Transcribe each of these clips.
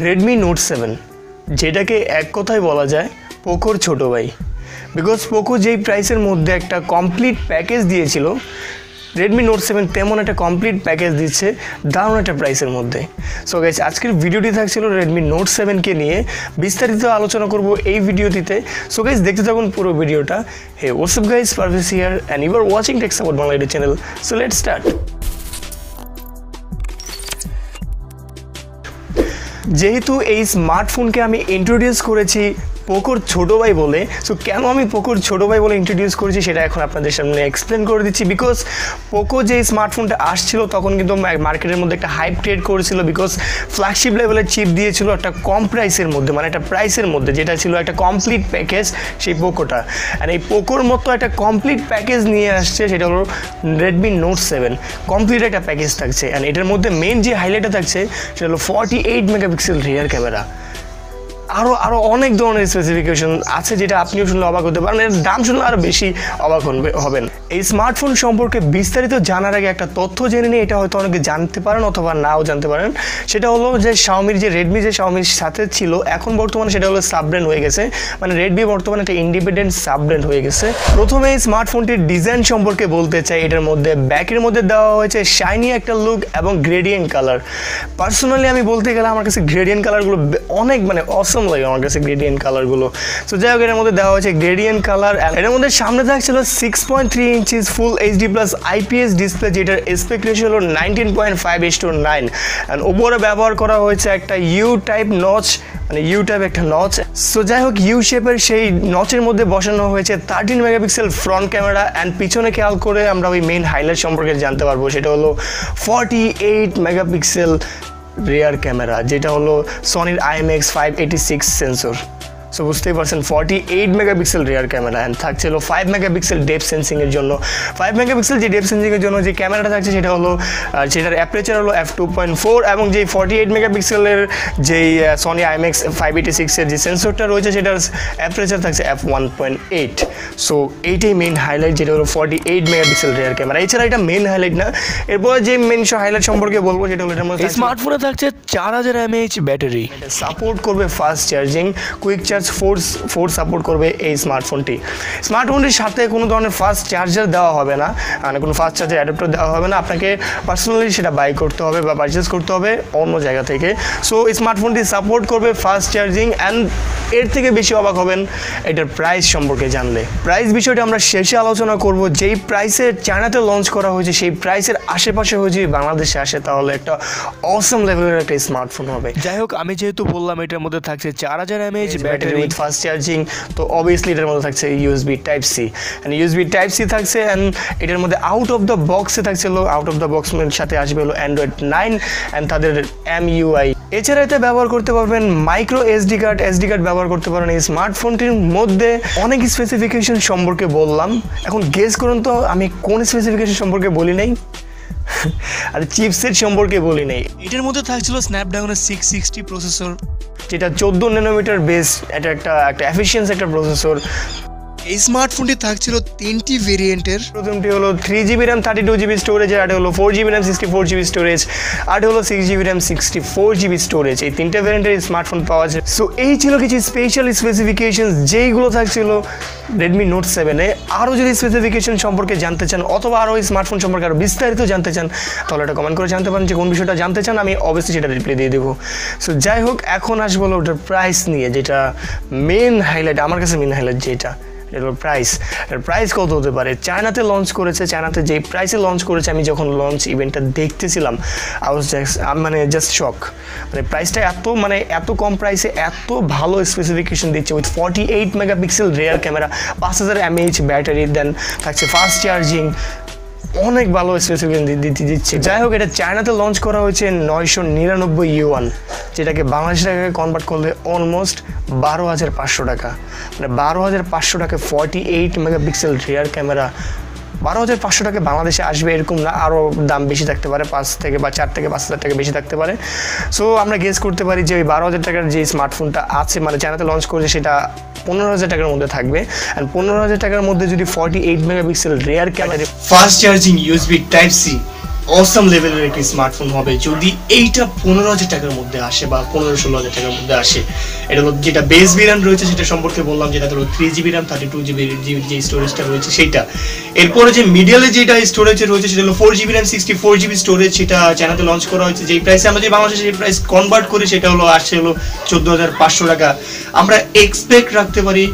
Redmi Note 7 যেটাকে এক কথায় বলা যায় পোকোর ছোট ভাই বিকজ পোকো যেই প্রাইসের মধ্যে একটা কমপ্লিট প্যাকেজ দিয়েছিল Redmi Note 7 তেমন একটা কমপ্লিট প্যাকেজ দিচ্ছে দারুণ একটা প্রাইসের মধ্যে। সো গাইস আজকের ভিডিওটি থাকছিল Redmi Note 7 কে নিয়ে বিস্তারিত আলোচনা করব এই ভিডিওটিতে। সো গাইস দেখতে থাকুন পুরো ভিডিওটা। Hey what's up guys, Parves here and you are watching Tech Support Bangla YouTube channel. So let's start. যেহেতু এই স্মার্টফোনকে আমি ইন্ট্রোডিউস করেছি পোকোর ছোটো ভাই বলে, সো কেন আমি পোকোর ছোটো ভাই বলে ইন্ট্রোডিউস করেছি সেটা এখন আপনাদের সামনে এক্সপ্লেন করে দিচ্ছি। বিকজ পোকো যে স্মার্টফোনটা আসছিল তখন কিন্তু মার্কেটের মধ্যে একটা হাইপ ক্রিয়েট করেছিল বিকজ ফ্ল্যাগশিপ লেভেলের চিপ দিয়েছিল একটা কম প্রাইসের মধ্যে, মানে একটা প্রাইসের মধ্যে যেটা ছিল একটা কমপ্লিট প্যাকেজ সেই পোকোটা। অ্যান্ড এই পোকোর মতো একটা কমপ্লিট প্যাকেজ নিয়ে আসছে সেটা হলো Redmi Note 7, কমপ্লিট একটা প্যাকেজ থাকছে। অ্যান্ড এটার মধ্যে মেন যে হাইলাইটটা থাকছে সেটা হলো 48 মেগাপিক্সেল রিয়ার ক্যামেরা। আরও অনেক ধরনের স্পেসিফিকেশন আছে যেটা আপনিও শুনলে অবাক হতে পারেন, এর দাম শুনলে আরও বেশি অবাক হবেন। এই স্মার্টফোন সম্পর্কে বিস্তারিত জানার আগে একটা তথ্য জেনে নিই, এটা হয়তো অনেকে জানতে পারেন অথবা নাও জানতে পারেন। সেটা হলো যে Xiaomiর যে Redmi যে Xiaomiর সাথে ছিল এখন বর্তমানে সেটা হলো সাব ব্র্যান্ড হয়ে গেছে, মানে Redmi বর্তমানে একটা ইন্ডিপেন্ডেন্ট সাব ব্র্যান্ড হয়ে গেছে। প্রথমে এই স্মার্টফোনটির ডিজাইন সম্পর্কে বলতে চাই। এটার মধ্যে ব্যাকের মধ্যে দেওয়া হয়েছে শাইনি একটা লুক এবং গ্রেডিয়েন্ট কালার। পার্সোনালি আমি বলতে গেলে আমার কাছে গ্রেডিয়েন্ট কালারগুলো অনেক অসম লাগে আমার কাছে গ্রেডিয়েন্ট কালারগুলো। সো যাই হোক এর মধ্যে দেওয়া হয়েছে গ্রেডিয়েন্ট কালার। এর মধ্যে সামনে থাকছিল 6.3 ইঞ্চিস ফুল HD+ IPS ডিসপ্লে, যেটার এসপেক্ট রেশিও হলো 19.5:9। অ্যান্ড উপরে ব্যবহার করা হয়েছে একটা ইউ টাইপ নচ, মানে ইউ টাইপ একটা নচ। সো যাই হোক ইউ শেপের সেই নচের মধ্যে বসানো হয়েছে 13 মেগাপিক্সেল ফ্রন্ট ক্যামেরা। অ্যান্ড পিছনে খেয়াল করে আমরা ওই মেইন হাইলাইট সম্পর্কে জানতে পারবো, সেটা হলো 48 মেগাপিক্সেল রিয়ার ক্যামেরা, যেটা হলো সনির IMX586 সেন্সর। সো বুঝতেই পারছেন 48 মেগাপিক্সেল রিয়ার ক্যামেরা। অ্যান্ড থাকছিল 5 মেগাপিক্সেল ডেপথ সেন্সিংয়ের জন্য। 5 মেগাপিক্সেল যে ডেপথ সেন্সিংয়ের জন্য যে ক্যামেরাটা থাকছে সেটা হলো সেটার অ্যাপারেচার হলো f2.4 এবং যেই 48 মেগাপিক্সেলের যেই সনি IMX586-এর যে সেন্সরটা রয়েছে সেটার অ্যাপারেচার থাকছে f1.8। সো এইটাই মেইন হাইলাইট, যেটা হলো 48 মেগাপিক্সেল রিয়ার ক্যামেরা। এছাড়া এটা মেইন হাইলাইট না, এরপর যে মেইন হাইলাইট সম্পর্কে বলবো সেটা হলো এটার মধ্যে স্মার্টফোনে থাকছে 4000 mAh ব্যাটারি, সাপোর্ট করবে fast charging, quick charge four support করবে এই স্মার্টফোনটির সাথে কোনো ধরনের ফাস্ট চার্জার দেওয়া হবে না, মানে কোনো ফাস্ট চার্জার অ্যাডাপ্টার দেওয়া হবে না, আপনাকে পার্সোনালি সেটা বাই করতে হবে বা পারচেস করতে হবে অন্য জায়গা থেকে। সো স্মার্টফোনটি সাপোর্ট করবে ফাস্ট চার্জিং। অ্যান্ড এর থেকে বেশি অবাক হবেন এটার প্রাইস সম্পর্কে জানলে। প্রাইস বিষয়টা আমরা শেষে আলোচনা করব। যেই প্রাইসে চায়নাতে লঞ্চ করা হয়েছে সেই প্রাইসের আশেপাশে হয়ে যদি বাংলাদেশে আসে তাহলে একটা অসম লেভেলের একটা স্মার্টফোন হবে। যাই হোক আমি যেহেতু বললাম এটার মধ্যে থাকছে 4000 mAh battery with fast charging, তো অবভিয়াসলি এটার মধ্যে থাকছে USB Type-C and USB Type-C থাকছে। অ্যান্ড এটার মধ্যে আউট অফ দ্য বক্সে থাকছিল, আউট অফ দ্য বক্সের সাথে আসবে হলো Android 9 অ্যান্ড তাদের MUI। এছাড়া এতে ব্যবহার করতে পারবেন মাইক্রো SD কার্ড ব্যবহার করতে পারেন। এই স্মার্টফোনটির মধ্যে অনেক স্পেসিফিকেশন সম্পর্কে বললাম, এখন গেস করুন তো আমি কোন স্পেসিফিকেশন সম্পর্কে বলি নাই আর চিপসেট সম্পর্কে বলি নাই। এটার মধ্যে থাকছিল স্ন্যাপড্রাগনের 660 প্রসেসর, যেটা 14 ন্যানোমিটার বেস, এটা একটা এফিসিয়েন্স একটা প্রসেসর। এই স্মার্টফোনটি থাকছিল 3টি ভেরিয়েন্টের। প্রথমটি হলো 3GB RAM 32GB স্টোরেজ, আর হলো 4GB RAM 64GB স্টোরেজ, আর হলো 6GB RAM 64GB স্টোরেজ। এই তিনটে ভেরিয়েন্টের স্মার্টফোন পাওয়া যায়। সো এই ছিল কিছু স্পেশাল স্পেসিফিকেশন যেইগুলো থাকছিল Redmi Note 7-এ। আরও যদি স্পেসিফিকেশন সম্পর্কে জানতে চান অথবা আরও এই স্মার্টফোন সম্পর্কে আরও বিস্তারিত জানতে চান তাহলে এটা কমেন্ট করে জানতে পারেন যে কোন বিষয়টা জানতে চান, আমি অবশ্যই সেটা রিপ্লাই দিয়ে দেবো। সো যাই হোক এখন আসবো ওটার প্রাইস নিয়ে, যেটা মেন হাইলাইট আমার কাছে। মেন হাইলাইট যেটা প্রাইস কত হতে পারে। চায়নাতে লঞ্চ করেছে, চায়নাতে যেই প্রাইসে লঞ্চ করেছে আমি যখন লঞ্চ ইভেন্টটা দেখতেছিলাম জাস্ট শক। মানে প্রাইসটা এত কম প্রাইসে এত ভালো স্পেসিফিকেশন দিচ্ছে with 48 megapixel rear camera, 5000 mAh battery, then থাকছে ফাস্ট চার্জিং, অনেক ভালো স্পেসিফিকেশন দিচ্ছে। যাই হোক এটা চায়নাতে লঞ্চ করা হয়েছে 999 ইউয়ান, যেটাকে বাংলাদেশি টাকাকে কনভার্ট করলে অলমোস্ট 12,500 টাকা। মানে 12,500 টাকা 48 মেগাপিক্সেল রিয়ার ক্যামেরা 12,500 টাকা বাংলাদেশে আসবে এরকম না, আরও দাম বেশি থাকতে পারে, 4 থেকে 5,000 টাকা বেশি থাকতে পারে। সো আমরা গেস করতে পারি যে ওই 12,000 টাকার যে স্মার্টফোনটা আছে মানে চায়নাতে লঞ্চ করেছে সেটা 15,000 টাকার মধ্যে থাকবে। অ্যান্ড 15,000 টাকার মধ্যে যদি 48 megapixel rear camera, fast charging USB Type-C awesome লেভেলের একটি স্মার্টফোন হবে যদি এইটা 15,000 টাকার মধ্যে আসে বা 15-16,000 টাকার মধ্যে আসে। এটা হলো যেটা বেস ভেরিয়েন্ট রয়েছে সেটা সম্পর্কে বললাম, যেটা হলো 3GB র্যাম 32GB যে স্টোরেজটা রয়েছে সেইটা। এরপরে যে মিডিয়ালে যেটা স্টোরেজ রয়েছে সেটা হলো 4GB র্যাম 64GB স্টোরেজ, সেটা চায়নাতে লঞ্চ করা হয়েছে। যেই প্রাইসে আমরা যে বাংলাদেশে যে প্রাইস কনভার্ট করি সেটা হলো আসছে হলো 14,500 টাকা। আমরা এক্সপেক্ট রাখতে পারি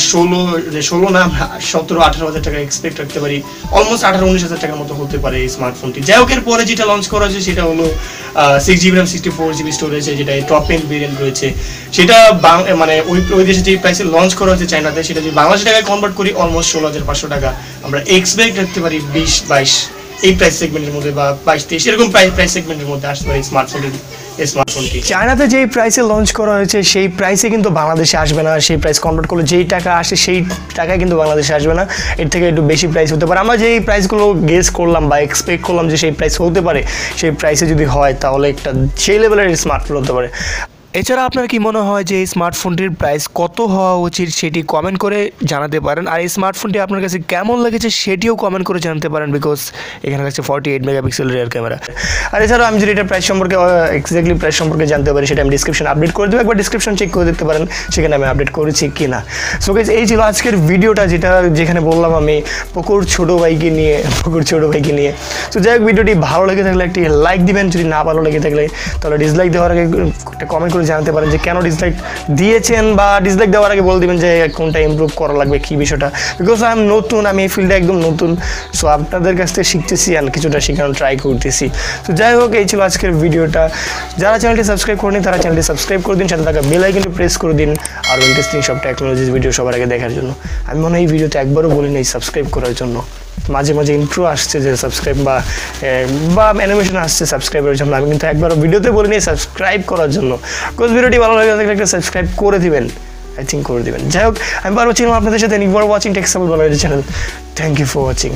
16 না 17-18,000 টাকা এক্সপেক্ট রাখতে পারি, অলমোস্ট 18-19,000 টাকার মতো হতে পারে এই স্মার্টফোনটি। যাই হোক, এর পরে যেটা লঞ্চ করা হয়েছে সেটা হলো 6GB র্যাম 64GB স্টোরেজ, যেটা টপ এন্ড ভেরিয়েন্ট রয়েছে। সেটা মানে ওই দেশে যে প্রাইসে লঞ্চ করা হয়েছে চায়নাতে, সেটা যদি বাংলাদেশি টাকায় কনভার্ট করি অলমোস্ট 16,500 টাকা। আমরা এক্সপেক্ট রাখতে পারি 20-22 এই প্রাইস সেগমেন্টের মধ্যে বা 22-23 এরকম প্রাইস সেগমেন্টের মধ্যে আসতে পারে স্মার্টফোনটি। চায়নাতে যেই প্রাইসে লঞ্চ করা হয়েছে সেই প্রাইসে কিন্তু বাংলাদেশে আসবে না। সেই প্রাইস কনভার্ট করলে যেই টাকা আসে সেই টাকায় কিন্তু বাংলাদেশে আসবে না, এর থেকে একটু বেশি প্রাইস হতে পারে। আমরা যেই প্রাইসগুলো গেস করলাম বা এক্সপেক্ট করলাম যে সেই প্রাইস হতে পারে, সেই প্রাইসে যদি হয় তাহলে একটা সেই লেভেলের স্মার্টফোন হতে পারে। এছাড়া আপনার কি মনে হয় যে এই স্মার্টফোনটির প্রাইস কত হওয়া উচিত সেটি কমেন্ট করে জানাতে পারেন, আর এই স্মার্টফোনটি আপনার কাছে কেমন লেগেছে সেটিও কমেন্ট করে জানাতে পারেন, বিকজ এখানে কাছে 48 মেগাপিক্সেল রিয়ার ক্যামেরা। আর এছাড়া আমি যদি এটা প্রাইস সম্পর্কে এক্স্যাক্টলি প্রাইস সম্পর্কে জানতে পারি সেটা আমি ডিসক্রিপশন আপডেট করে দেবো, একবার ডিসক্রিপশন চেক করে দেখতে পারেন সেখানে আমি আপডেট করেছি কি না। সো গাইস, এই ছিল আজকের ভিডিওটা যেখানে বললাম আমি পোকোর ছোটো ভাইকে নিয়ে। তো যাই হোক, ভিডিওটি ভালো লেগে থাকলে একটি লাইক দিবেন, যদি না ভালো লেগে থাকলে তাহলে ডিসলাইক দেওয়ার আগে একটা কমেন্ট জানাতে পারেন যে কেন ডিসলাইক দিয়েছেন, বা ডিসলাইক দেওয়ার আগে বলে দিবেন যে কোনটা ইমপ্রুভ করা লাগবে কি বিষয়টা, বিকজ আই এম নতুন, আমি এই ফিল্ডে একদম নতুন। সো আপনাদের কাছ থেকে শিখতেছি আর কিছুটা শেখানোর ট্রাই করতেছি। তো যাই হোক, এই ছিল আজকের ভিডিওটা। যারা চ্যানেলটি সাবস্ক্রাইব করেনি তারা চ্যানেলটি সাবস্ক্রাইব করে দিন, সাথে থাকা বেল আইকনটি প্রেস করে দিন আর ইন্টারেস্টিং সব টেকনোলজিস ভিডিও সবার আগে দেখার জন্য। আমি মনে হয় এই ভিডিওতে একবারও বলি নাই সাবস্ক্রাইব করার জন্য, মাঝে মাঝে ইন্ট্রো আসছে যে সাবস্ক্রাইব বা অ্যানিমেশন আসছে সাবস্ক্রাইবের জন্য, আমি কিন্তু একবারও ভিডিওতে বলিনি সাবস্ক্রাইব করার জন্য। কোচ ভিডিওটি ভালো লাগে থাকলে একটা সাবস্ক্রাইব করে দিবেন, আই থিঙ্ক করে দিবেন। যাই হোক, আমি পারবো ছিলাম আপনাদের সাথে নিউবার ওয়াচিং টেক্সাবল Bangladesh channel. Thank you for watching.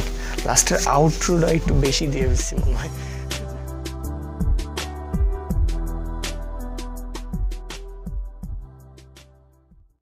লাস্টের আউটরোটা একটু বেশি দিয়ে দিচ্ছি মনে হয়।